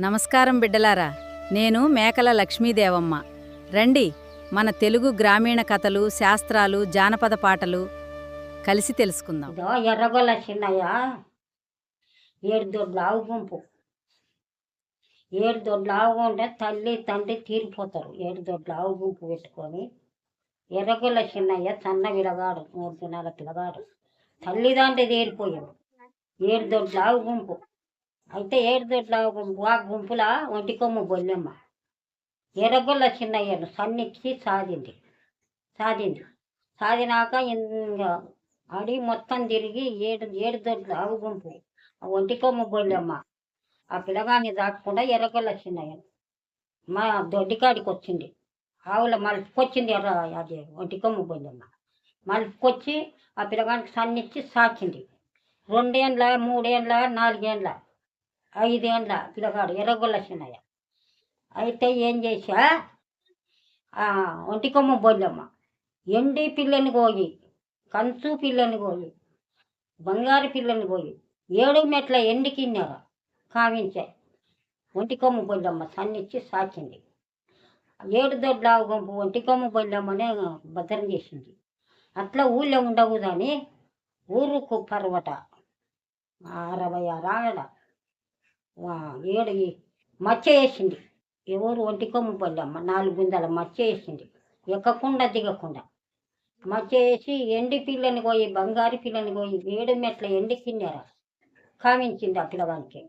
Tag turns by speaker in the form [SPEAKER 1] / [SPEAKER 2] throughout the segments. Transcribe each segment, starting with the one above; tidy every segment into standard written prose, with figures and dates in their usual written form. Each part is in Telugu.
[SPEAKER 1] నమస్కారం బిడ్డలారా, నేను మేకల లక్ష్మీదేవమ్మ. రండి, మన తెలుగు గ్రామీణ కథలు, శాస్త్రాలు, జానపద పాటలు కలిసి తెలుసుకుందాం.
[SPEAKER 2] ఇదో ఎర్రగొల్ల చిన్నయ్య ఏడు దొడ్ల ఆవు గుంపు. ఏడు దొడ్ల ఆవు ఉంటే తల్లి తండ్రి తీరిపోతారు. ఏడు దొడ్ల ఆవు గుంపు పెట్టుకొని ఎర్రగొల్ల చిన్నయ్య సన్న పిలగాడు, 3 దినాల పిలగాడు. తల్లిదండ్రి తీరిపోయాడు. ఏడు దొడ్ల ఆవు గుంపు. అయితే ఏడు దొడ్ల ఆవు గుంపు, ఆ గుంపుల ఒంటికొమ్ము బొల్లెమ్మ ఎర్రగొల్ల చిన్నయ్యను సన్నిచ్చి సాదినాక ఇంకా అడవి మొత్తం తిరిగి ఏడు ఏడు దొడ్ల ఆవు గుంపు ఆ ఒంటికొమ్ము బొల్లెమ్మ ఆ పిల్లగాన్ని దాటకుండా ఎర్రగొల్ల చిన్నయ్య మా దొడ్డికాడికి వచ్చింది. ఆవుల మలుపుకొచ్చింది అది ఒంటికొమ్ము బొల్లెమ్మ. మలుపుకొచ్చి ఆ పిల్లగానికి సన్నిచ్చి సాకింది. 2 ఏండ్ల 3 ఏండ్ల 4 ఏండ్ల 5 ఏండ్ల పిల్లగాడు ఎర్రగొల్ల చిన్నయ్య. అయితే ఏం చేశా, ఒంటికొమ్ము బొల్లెమ్మ ఎండి పిల్లని కోయి, కంచు పిల్లని కోయి, బంగారు పిల్లని కోయి 7 మెట్ల ఎండికిన్నారా కావించే ఒంటికొమ్ము బొల్లెమ్మ సన్నిచ్చి సాకింది. 7 దొడ్ల ఆవు గుంపు ఒంటికొమ్ము బొల్లెమ్మనే భద్రం చేసింది. అట్లా ఊళ్ళో ఉండకూడదని ఊరుకు పర్వట 66 ఆవిడ 7 మచ్చ వేసింది. ఎవరు ఒంటికొమ్ము బొల్లెమ్మ 4 గుందల మచ్చ వేసింది. ఎక్కకుండా దిగకుండా మచ్చ వేసి ఎండి పిల్లని పోయి, బంగారు పిల్లని పోయి 7 మెట్ల ఎండి కిన్నెర కావించింది ఆ పిల్లగానికి.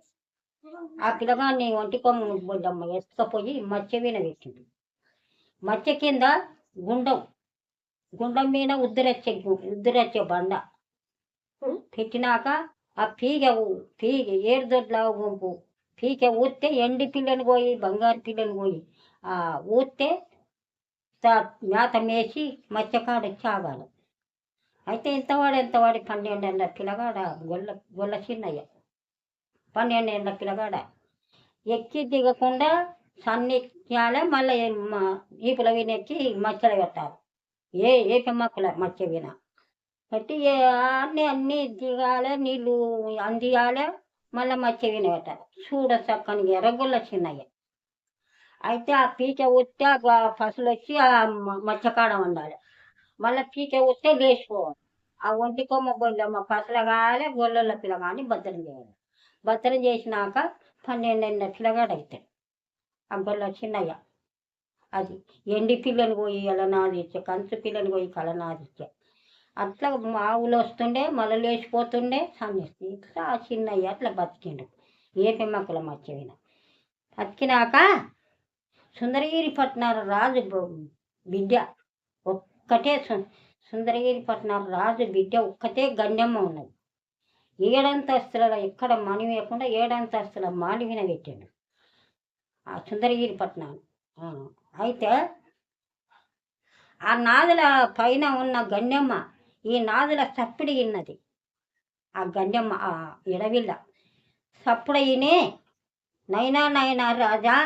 [SPEAKER 2] ఆ పిల్లగాన్ని ఒంటికొమ్ము బొల్లెమ్మ ఎత్తుకపోయి మచ్చ వీణ పెట్టింది. మచ్చ కింద గుండం మీద ఉద్దురచ్చే బండ పెట్టినాక ఆ పీగ 7 దొడ్ల ఆవు గుంపు పీక ఊస్తే ఎండి పిల్లని పోయి, బంగారు పిల్లని పోయి ఊస్తే మేత మేసి మత్స్యకాడు చాగాలి. అయితే ఎంతవాడి 12 ఏళ్ళ పిల్లగాడ గొల్ల చిన్నయ్య 12 ఏళ్ళ పిల్లగాడ ఎక్కి దిగకుండా సన్నిచ్చాలే. మళ్ళీ ఈపుల వినెక్కి మచ్చలు పెట్టాలి. ఏ పెమ్మక్కుల మత్స్య విన పెట్టి అన్నీ దిగాలి, నీళ్ళు అందియాలి, మళ్ళీ మత్స్య విన పెట్టాలి. చూడ చక్కని ఎర్రగొల్ల చిన్నయ్య. అయితే ఆ పీక ఉత్తే పసులు వచ్చి ఆ మత్స్యకాడ ఉండాలి. మళ్ళీ పీక ఉత్తే లేచిపోవాలి. ఆ ఒంటికొమ్మ బొల్లెమ్మ పసల కాయాలి, గొల్లల పిల్లగాని భద్రం చేయాలి. భద్రం చేసినాక 12 ఏళ్ళ పిల్లగాడు అవుతాడు ఆ గొల్ల చిన్నయ్య. అది ఎండి పిల్లని పోయి ఎలనాదిచ్చే, కంచు పిల్లని పోయి కలనాదిచ్చే. అట్లా ఆవులు వస్తుండే, మళ్ళీ లేచిపోతుండే సన్నిస్తే. ఇట్లా ఆ చిన్నయ్య అట్లా బతికిండు ఏ పెమ్మకుల మత్స్యవిన. బతికినాక సుందరగిరి పట్నాల రాజు బిడ్డ ఒక్కటే, సుందరగిరి పట్నాల రాజు బిడ్డ ఒక్కటే గండెమ్మ ఉన్నది. 7 అంతస్తుల ఎక్కడ మణి వేయకుండా 7 అంతస్తుల మాడి విన పెట్టాడు ఆ సుందరగిరి పట్నాలు. అయితే ఆ నాదుల పైన ఉన్న గండెమ్మ ఈ నాదుల సప్పుడు విన్నది. ఆ గండెమ్మ ఆ ఎడవిల్ల సప్పుడు అయినే, నైనా రాజా,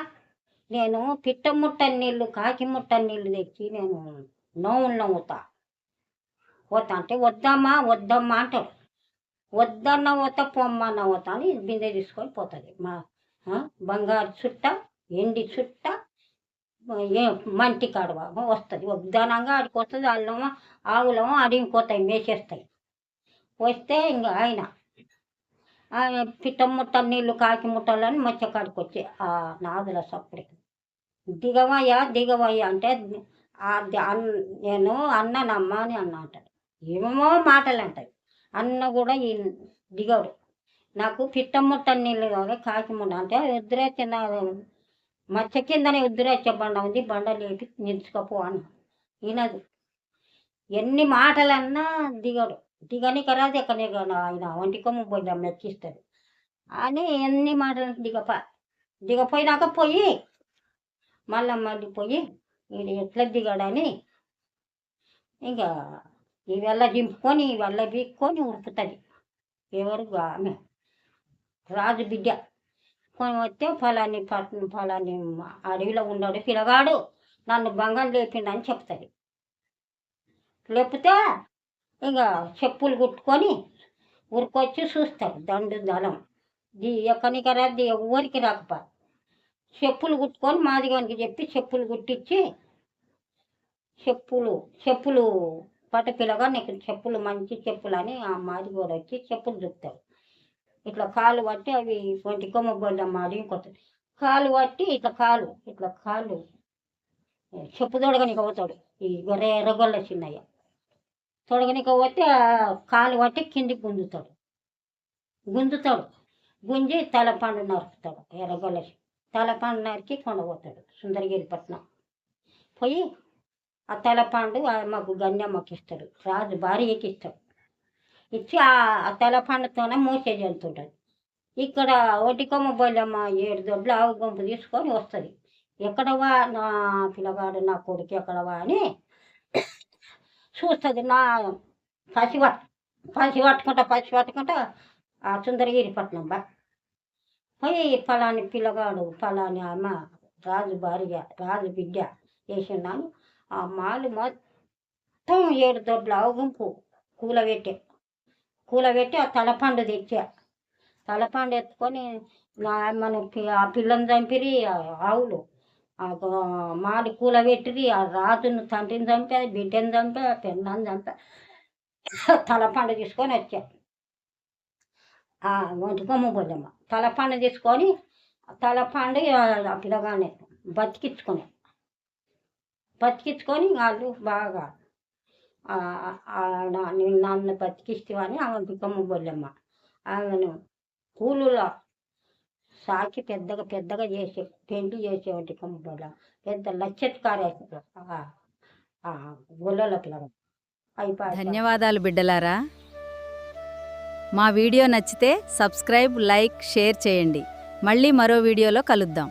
[SPEAKER 2] నేను పిట్టముట్టని నీళ్ళు, కాకి ముట్టని నీళ్ళు తెచ్చి నేను నోవులు నవ్వుతా పోతా అంటే వద్దమ్మా అంటాడు. వద్దన్న పోతా, పొమ్మన్న పోతా అని బిందె తీసుకొని పోతుంది. మా బంగారు చుట్ట, ఎండి చుట్ట, మంటి కాడువ వస్తుంది. వద్దనంగా ఆడికి వస్తుంది. వాళ్ళేమో ఆవులేమో అడిగి పోతాయి, మేసేస్తాయి. వస్తే ఇంకా ఆయన పిట్ట ముట్ట నీళ్ళు, కాకి ముట్టాలని మత్స్యకాడికి వచ్చి ఆ నాదుల సప్పుడికి దిగవయ్యా అంటే నేను అన్ననమ్మా అని అంటాడు. ఏమేమో మాటలు అంటాడు. అన్న కూడా ఈ దిగడు. నాకు పిట్ట ముట్ట నీళ్ళు కావాలి, కాకి ముట్ట అంటే ఉద్దురచ్చే మత్స్య కిందనే ఉద్దురచ్చే బండ ఉంది, బండ లేపి నిలుచుకపో అన్న. వినదు. ఎన్ని మాటలన్నా దిగడు. దిగని కరాదు ఎక్కనే ఆయన ఒంటికొమ్ము బొల్లెమ్మ ఎక్కిస్తాడు అని ఎన్ని మాటలు దిగపోయినాక పోయి మళ్ళీ పోయి వీడు ఎట్లా దిగాడని ఇంకా ఈ వెళ్ళ దింపుకొని ఈ వెళ్ళ బీక్కొని ఉరుకుతుంది. ఎవరు ఆమె రాజు బిడ్డ కొని వస్తే ఫలాని అడవిలో ఉన్నాడు పిల్లగాడు, నన్ను బంగారు లేపిండని చెప్తుంది. లేపితే ఇంకా చెప్పులు కుట్టుకొని ఉరికొచ్చి చూస్తారు. దండు దళం ఎక్కడికి రాదు, ఎవరికి రాకపో చెప్పులు కుట్టుకొని మాదిగోనికి చెప్పి చెప్పులు కుట్టించి చెప్పులు పట్టపిల్లగా నీకు చెప్పులు మంచి చెప్పులని ఆ మాదిగోడు వచ్చి చెప్పులు చూపుతాడు. ఇట్లా కాలు పట్టి అవి ఒంటి కొమ్మ బొల్లమ్మ అడిగిపోతాడు. కాలు పట్టి ఇట్లా కాలు చెప్పు తొడగనికి పోతాడు. ఈ గొర్రె ఎర్రగొల్ల చిన్నయ్య తొడగనికి పోతే ఆ కాలు పట్టి కిందికి గుంజుతాడు. గుంజి తలపండు నరుకుతాడు. ఎర్రగొల్ల తలపండు నరికి కొండపోతాడు సుందరగిరి పట్నం. పోయి ఆ తలపండు మాకు గన్యమ్మకి ఇస్తాడు. రాజు భార్యకి ఇస్తాడు. ఇచ్చి ఆ తలపండుతోనే మూసే జంతుంటుంది. ఇక్కడ ఒటికొమ్మ బొల్లమ్మ 7 దొడ్ల ఆవు గుంపు తీసుకొని వస్తుంది. ఎక్కడవా నా పిల్లగాడు నా కొడుకు ఎక్కడవా అని చూస్తుంది. నా పసి పట్టుకుంటా ఆ సుందరగిరి పట్నం పోయి ఫలాని పిల్లగాడు ఫలాని అమ్మ రాజు భార్య రాజు బిడ్డ వేసినాను. ఆ మాలు మొత్తం 7 దొడ్ల ఆవు గుంపు కూలబెట్టి ఆ తలపండు తెచ్చా. తలపండు ఎత్తుకొని ఆ పిల్లని చంపిరి. ఆవులు మాడి కూలబెట్టిరి. ఆ రాజును తండ్రిని చంపా, బిడ్డని చంపా, పెన్నాన్ని చంపా. తలపండు తీసుకొని వచ్చా. ఒంటికొమ్మ బొల్లమ్మ తలపండు తీసుకొని తలపండు ఆ పిల్లగానే బతికించుకొని వాళ్ళు బాగా నన్ను బతికిస్తామని ఆమె ఒంటికొమ్మ బొల్లమ్మ ఆమెను కూలులా సాకి పెద్దగా చేసే పెండ్లి చేసే ఒంటికొమ్మ బొల్లమ్మ పెద్ద లచ్చత్కారే గొల్లల పిల్లగా అయిపోయి.
[SPEAKER 1] ధన్యవాదాలు బిడ్డలారా. మా వీడియో నచ్చితే సబ్స్క్రైబ్, లైక్, షేర్ చేయండి. మళ్ళీ మరో వీడియోలో కలుద్దాం.